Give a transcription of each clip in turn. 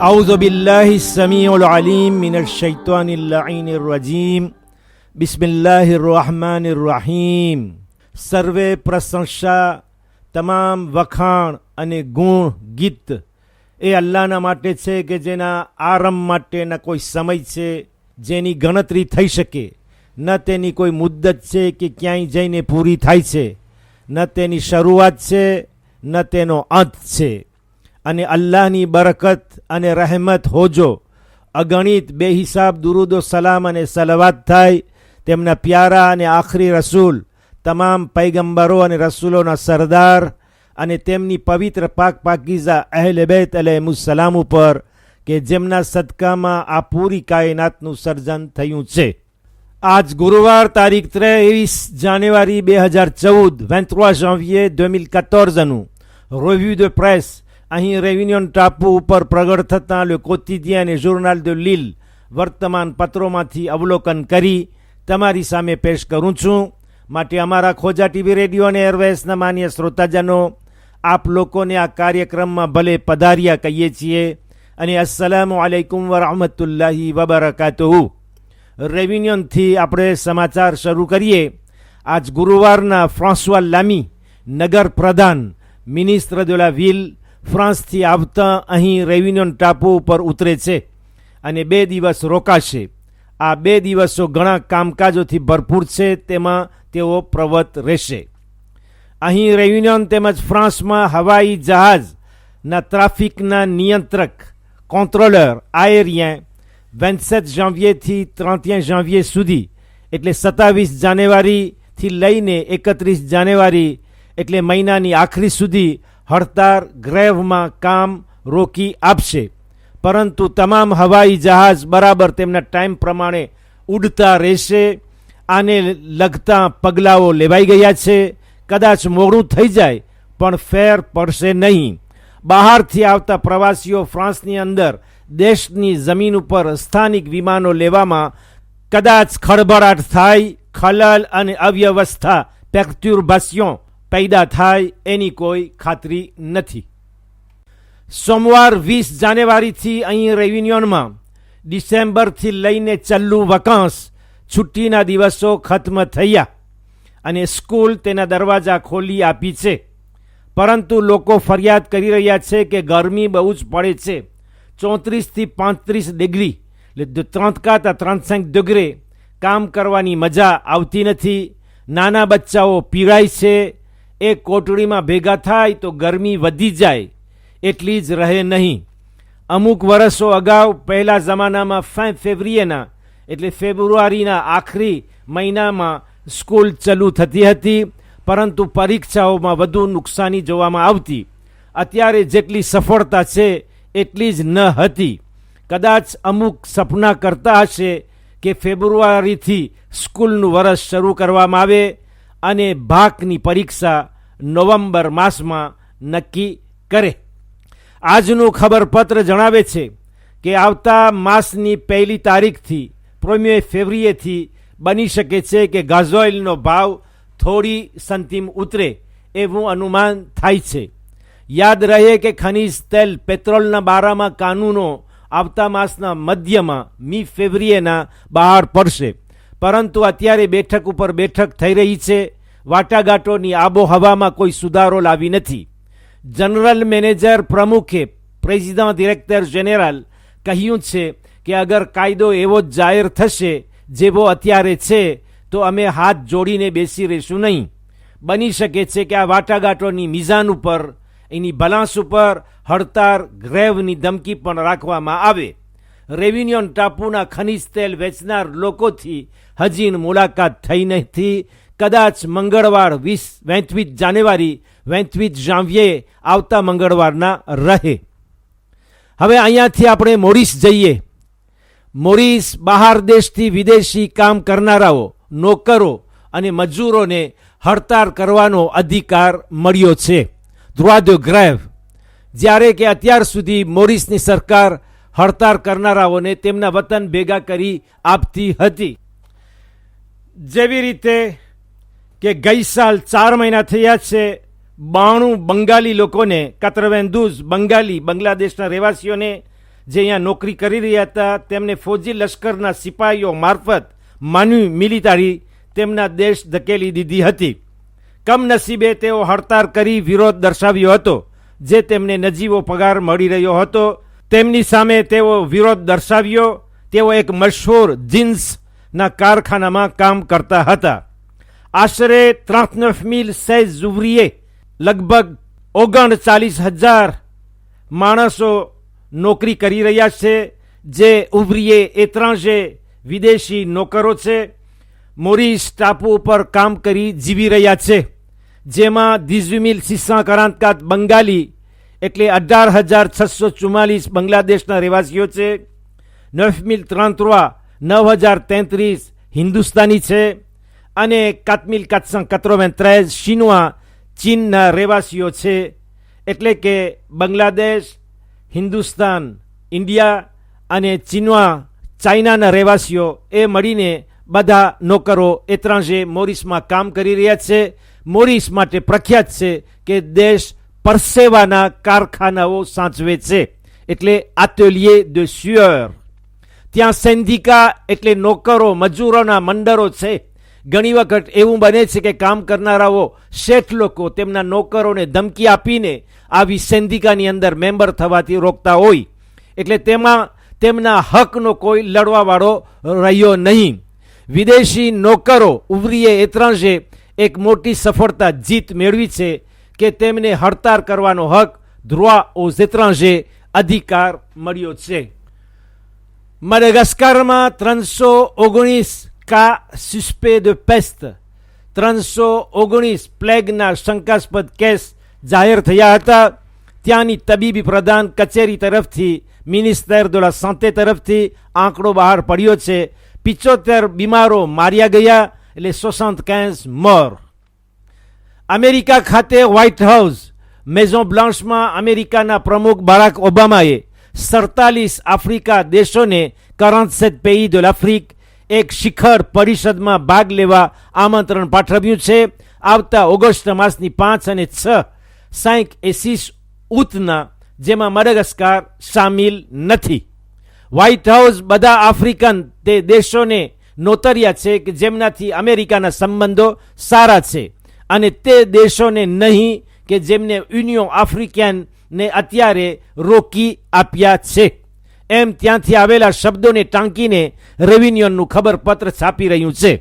أعوذ بالله السميع العليم من الشيطان اللعين الرجيم بسم الله الرحمن الرحيم સર્વે પ્રશંસા તમામ વખાણ અને ગુણ ગીત એ અલ્લાહના માટે છે કે જેના આરંભ માટેના કોઈ સમય છે જેની ગણતરી થઈ શકે, ન તેની કોઈ મુદ્દત છે કે ક્યાંય જઈને પૂરી થાય છે, ન તેની શરૂઆત છે ન તેનો અંત છે. અને અલ્લાહની બરકત અને રહેમત હોજો અગણિત બેહિસાબ દુરૂદો સલામ અને સલવાત થાય તેમના પ્યારા અને આખરી રસૂલ તમામ પૈગંબરો અને રસૂલોના સરદાર અને તેમની પવિત્ર પાક પાકીઝા અહેલ બેત અલૈહિસ્સલામ ઉપર કે જેમના સદકામાં આ પૂરી કાયનાતનું સર્જન થયું છે. આજ ગુરુવાર તારીખ 23 જાન્યુઆરી 2014 23 janvier 2014નું રિવ્યુ de presse અહીં રેવિનિયન ટાપુ ઉપર પ્રગટ થતાં લે કોતિદિયન અને જોર્નાલ de l'île વર્તમાન પત્રોમાંથી અવલોકન કરી તમારી સામે પેશ કરું છું. માટે અમારા ખોજા ટીવી રેડિયો અને એરવેસના માન્ય શ્રોતાજનો, આપ લોકોને આ કાર્યક્રમમાં ભલે પધાર્યા કહીએ છીએ અને અસ્સલામુ અલૈકુમ વરહમતુલ્લાહી વબરકાતુહુ. રેવિનિયનથી આપણે સમાચાર શરૂ કરીએ. આજ ગુરુવારના ફ્રાન્સવા લામી નગર પ્રધાન મિનિસ્ત્ર de la ville ફ્રાન્સથી આવતા અહીં રેવિનિયન ટાપુ ઉપર ઉતરે છે અને 2 દિવસ રોકાશે. આ 2 દિવસો ઘણા કામકાજોથી ભરપૂર છે, તેમાં તેઓ પ્રવૃત્ત રહેશે. અહીં રેવિનિયન તેમજ ફ્રાન્સમાં હવાઈ જહાજના ટ્રાફિકના નિયંત્રક કોન્ટ્રોલર આએરિયન 27 janvierથી 31 janvier સુધી એટલે 27 જાન્યુઆરીથી લઈને 31 જાન્યુઆરી એટલે મહિનાની આખરી સુધી હડતાળ ગ્રેવમાં કામ રોકી આપશે. પરંતુ તમામ હવાઈ જહાજ બરાબર તેમના ટાઈમ પ્રમાણે ઉડતા રહેશે. આને લગતા પગલાઓ લેવાઈ ગયા છે. કદાચ મોડું થઈ જાય પણ ફેર પડશે નહીં. બહારથી આવતા પ્રવાસીઓ ફ્રાન્સની અંદર દેશની જમીન ઉપર સ્થાનિક વિમાનો લેવામાં કદાચ ખળભળાટ થાય, ખલલ અને અવ્યવસ્થા પેર્ટર્બેશન પેદા થાય એની કોઈ ખાતરી નથી. સોમવાર 20 જાન્યુઆરીથી અહીં રેવિનિયનમાં ડિસેમ્બરથી લઈને ચાલુ વકાંસ છુટ્ટીના દિવસો ખત્મ થયા અને સ્કૂલ તેના દરવાજા ખોલી આપી છે. પરંતુ લોકો ફરિયાદ કરી રહ્યા છે કે ગરમી બહુ જ પડે છે. 34થી 35 ડિગ્રી એટલે 34 à 35 ડિગ્રી કામ કરવાની મજા આવતી નથી. નાના બચ્ચાઓ પીડાય છે. એ કોટડીમાં ભેગા થાય તો ગરમી વધી જાય એટલી જ રહે નહીં. અમુક વર્ષો અગાઉ પહેલા જમાનામાં fin ફેબ્રુઆરીના એટલે ફેબ્રુઆરીના આખરી મહિનામાં સ્કૂલ ચાલુ થતી હતી, પરંતુ પરીક્ષાઓમાં વધુ નુકસાની જોવામાં આવતી. અત્યારે જેટલી સફળતા છે એટલી જ ન હતી. કદાચ અમુક સપના કરતા હશે કે ફેબ્રુઆરીથી સ્કૂલનું વર્ષ શરૂ કરવામાં આવે અને ભાગની પરીક્ષા નવેમ્બર માસમાં નક્કી કરે. આજનું ખબરપત્ર જણાવે છે કે આવતા માસની 1 તારીખથી 1 ફેબ્રુઆરીથી બની શકે છે કે ગાઝોઇલનો ભાવ થોડી સંતિમ ઉતરે એવું અનુમાન થાય છે. યાદ રહે કે ખનિજ તેલ પેટ્રોલના બારામાં કાનૂનો આવતા માસના મધ્યમાં મી ફેબ્રુઆરીના બહાર પડશે. પરંતુ અત્યારે બેઠક ઉપર બેઠક થઈ રહી છે. વાટાઘાટોની આબોહવામાં કોઈ સુધારો લાવી નથી. જનરલ મેનેજર પ્રમુખે પ્રેસિડન્ટ ડિરેક્ટર જનરલ કહ્યું છે કે અગર કાયદો એવો જ જાહેર થશે જેવો અત્યારે છે તો અમે હાથ જોડીને બેસી રહીશું નહીં. બની શકે છે કે આ વાટાઘાટોની મિઝાન ઉપર, એની બાલાન્સ ઉપર હડતાળ ગ્રેવની ધમકી પણ રાખવામાં આવે. રેવિનિયન ટાપુના ખનિજ તેલ વેચનાર લોકોથી હજી મુલાકાત થઈ નથી. કદાચ મંગળવાર 28 જાન્યુઆરી 28 janvier આવતા મંગળવારના રહે. હવે અહીંયાથી આપણે મોરિસ જઈએ. મોરિસ બહાર દેશથી વિદેશી કામ કરનારાઓ, નોકરો અને મજૂરોને હડતાળ કરવાનો અધિકાર મળ્યો છે, droit de grève. જ્યારે કે અત્યાર સુધી મોરિસની સરકાર હડતાળ કરનારાઓને તેમના વતન ભેગા કરી આપતી હતી. જેવી રીતે કે ગઈ સાલ 4 મહિના થયા છે 92 બંગાળી લોકોને 92 બંગાળી બાંગ્લાદેશના રહેવાસીઓને જે અહીંયા નોકરી કરી રહ્યા હતા તેમને ફૌજી લશ્કરના સિપાહીઓ મારફત માનવી મિલિટારી તેમના દેશ ધકેલી દીધી હતી. કમનસીબે તેઓ હડતાળ કરી વિરોધ દર્શાવ્યો હતો, જે તેમને નજીવો પગાર મળી રહ્યો હતો. તેમની સામે તેઓ વિરોધ દર્શાવ્યો. તેઓ એક મશહૂર જીન્સના કારખાનામાં કામ કરતા હતા. આશરે 39,016 ouvriers, લગભગ 39,000 માણસો નોકરી કરી રહ્યા છે, જે ouvriers étrangers વિદેશી નોકરો છે. મોરિસ ટાપુ ઉપર કામ કરી જીવી રહ્યા છે, જેમાં 18,644 બંગાળી એટલે 18,644 બાંગ્લાદેશના રહેવાસીઓ છે, 9,033 હિન્દુસ્તાની છે અને 4,493 શિનવા ચીનના રહેવાસીઓ છે. એટલે કે બાંગ્લાદેશ, હિન્દુસ્તાન, ઇન્ડિયા અને ચીનવા ચાઇનાના રહેવાસીઓ એ મળીને બધા નોકરો એત્રાંજે મોરિસમાં કામ કરી રહ્યા છે. મોરિસ માટે પ્રખ્યાત છે કે દેશ પરસેવાના કારખાનાઓ સાચવે છે, એટલે આતેલિયે de sueur. ત્યાં સેન્ધિકા એટલે નોકરો મજૂરોના મંડળો છે. ઘણી વખત એવું બને છે કે કામ કરનારાઓ શેઠ લોકો તેમના નોકરોને ધમકી આપીને આવી સેન્ધિકાની અંદર મેમ્બર થવાથી રોકતા હોય, એટલે તેમાં તેમના હકનો કોઈ લડવાવાળો રહ્યો નહીં. વિદેશી નોકરો ouvriers étrangers એક મોટી સફળતા જીત મેળવી છે કે તેમને હડતાળ કરવાનો હક droit aux étrangers અધિકાર મળ્યો છે. મડગાસ્કરમાં 319 cas suspect de peste, 319 પ્લેગના શંકાસ્પદ કેસ જાહેર થયા હતા. ત્યાંની તબીબી પ્રધાન કચેરી તરફથી, મિનિસ્ટર de la santé તરફથી આંકડો બહાર પડ્યો છે. 75 બીમારો માર્યા ગયા, એટલે 75 મોર. અમેરિકા ખાતે વ્હાઇટ હાઉસ મેઝોન બ્લાન્ચમાં અમેરિકાના પ્રમુખ બરાક ઓબામાએ 47 આફ્રિકા દેશોને 47 pays de l'Afrique એક શિખર પરિષદમાં ભાગ લેવા આમંત્રણ પાઠવ્યું છે. આવતા ઓગસ્ટ માસની 5 અને 6, 5 et 6 aoûtના, જેમાં મડગાસ્કર સામેલ નથી. વ્હાઇટ હાઉસ બધા આફ્રિકન તે દેશોને નોતર્યા છે કે જેમનાથી અમેરિકાના સંબંધો સારા છે, અને તે દેશોને નહીં કે જેમને યુનિયન આફ્રિકનને અત્યારે રોકી આપ્યા છે. એમ ત્યાંથી આવેલા શબ્દોને ટાંકીને રેવિન્યુનનું ખબરપત્ર છાપી રહ્યું છે.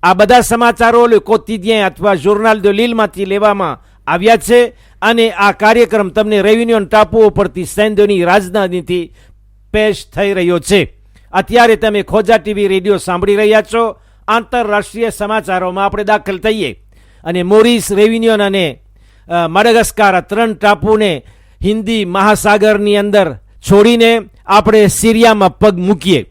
આ બધા સમાચારો લે કોતિદિયન અથવા જોર્નાલ de Lilleમાંથી લેવામાં આવ્યા છે, અને આ કાર્યક્રમ તમને રેવિન્યુન ટાપુઓ પરથી સૈન્યની રાજધાનીથી પેશ થઈ રહ્યો છે. અત્યારે તમે ખોજા ટીવી રેડિયો સાંભળી રહ્યા છો. આંતરરાષ્ટ્રીય સમાચારોમાં આપણે દાખલ થઈએ અને મોરિસ, રેવિન્યુન અને મડગાસ્કર, 3 ટાપુને હિન્દી મહાસાગરની અંદર છોડીને આપણે સિરિયામાં પગ મૂકીએ.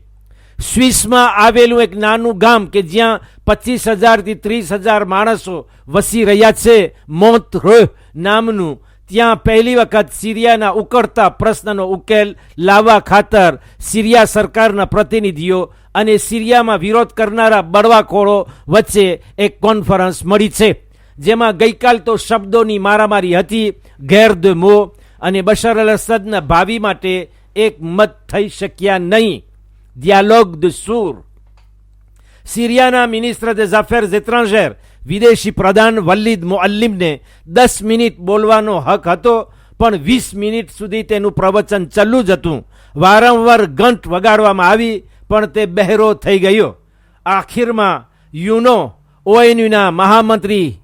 સ્વિસમાં આવેલું એક નાનું ગામ કે જ્યાં 25,000 થી 30,000 માણસો વસી રહ્યા છે, મોન્ટ્રેઉ નામનું, ત્યાં પહેલી વખત સિરિયાના ઉકળતા પ્રશ્નનો ઉકેલ લાવવા ખાતર સિરિયા સરકારના પ્રતિનિધિઓ અને સિરિયામાં વિરોધ કરનારા બળવાખોરો વચ્ચે એક કોન્ફરન્સ મળી છે, જેમાં ગઈકાલ તો શબ્દોની મારામારી હતી, ગેર de mots, અને બશર અલ અસદના ભાવિ માટે એક મત થઈ શક્યા નહીં. dialogue de sourds. સિરિયાના મિનિસ્ટર des affaires étrangères, વિદેશી પ્રધાન વલીદ મુઅલ્લિમને 10 મિનિટ બોલવાનો હક હતો, પણ 20 મિનિટ સુધી તેનું પ્રવચન ચાલુ જ હતું. વારંવાર ઘંટ વગાડવામાં આવી, પણ તે બહેરો થઈ ગયો. આખિરમાં યુનો, ONUના મહામંત્રી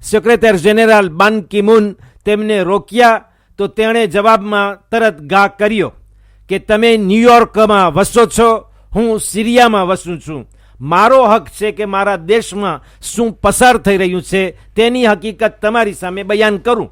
સેક્રેટરી જનરલ બાન કી મૂન તેમને રોક્યા, તો તેણે જવાબમાં તરત ઘા કર્યો કે તમે ન્યૂયોર્કમાં વસો છો, હું સિરિયામાં વસું છું. મારો હક છે કે મારા દેશમાં શું પસાર થઈ રહ્યું છે તેની હકીકત તમારી સામે બયાન કરું.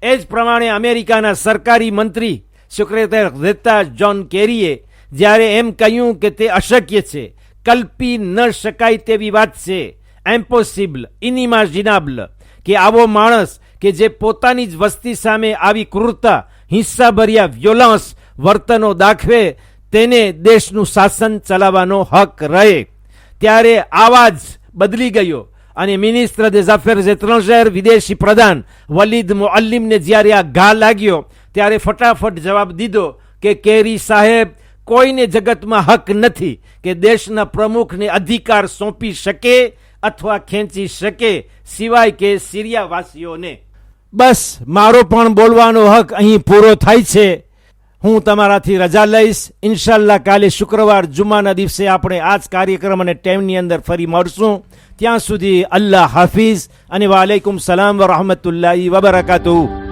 એ જ પ્રમાણે અમેરિકાના સરકારી મંત્રી સેક્રેટરી રહેતા જ્હોન કેરીએ જ્યારે એમ કહ્યું કે તે અશક્ય છે, કલ્પી ન શકાય તેવી વાત છે, ઇમ્પોસિબલ, ઇનિમાજિનેબલ, કે આવો માણસ કે જે પોતાની જ વસ્તી સામે આવી ક્રૂરતા, હિંસાભર્યા વ્યોલન્સ વર્તનો દાખવે, તેને દેશનું શાસન ચલાવવાનો હક રહે. ત્યારે આવાજ બદલી ગયો અને મિનિસ્ટર des affaires étrangères, વિદેશી પ્રધાન વલીદ મુઅલ્લિમને જ્યારે આ ઘા લાગ્યો ત્યારે ફટાફટ જવાબ દીધો કે કેરી સાહેબ, કોઈને જગતમાં હક નથી કે દેશના પ્રમુખને અધિકાર સોંપી શકે અથવા ખેંચી શકે, સિવાય કે સિરિયાવાસીઓને. બસ મારો પણ બોલવાનો હક અહીં પૂરો થાય છે. હું તમારાથી રજા લઈશ. ઇન્શાલ્લાહ કાલે શુક્રવાર જુમ્માના દિવસે આપણે આ જ કાર્યક્રમ અને ટાઈમની અંદર ફરી મળશું. ત્યાં સુધી અલ્લાહ હાફિઝ અને વાલેકુમ સલામ વરહમતુલ્લાહી વબરકાતુહુ.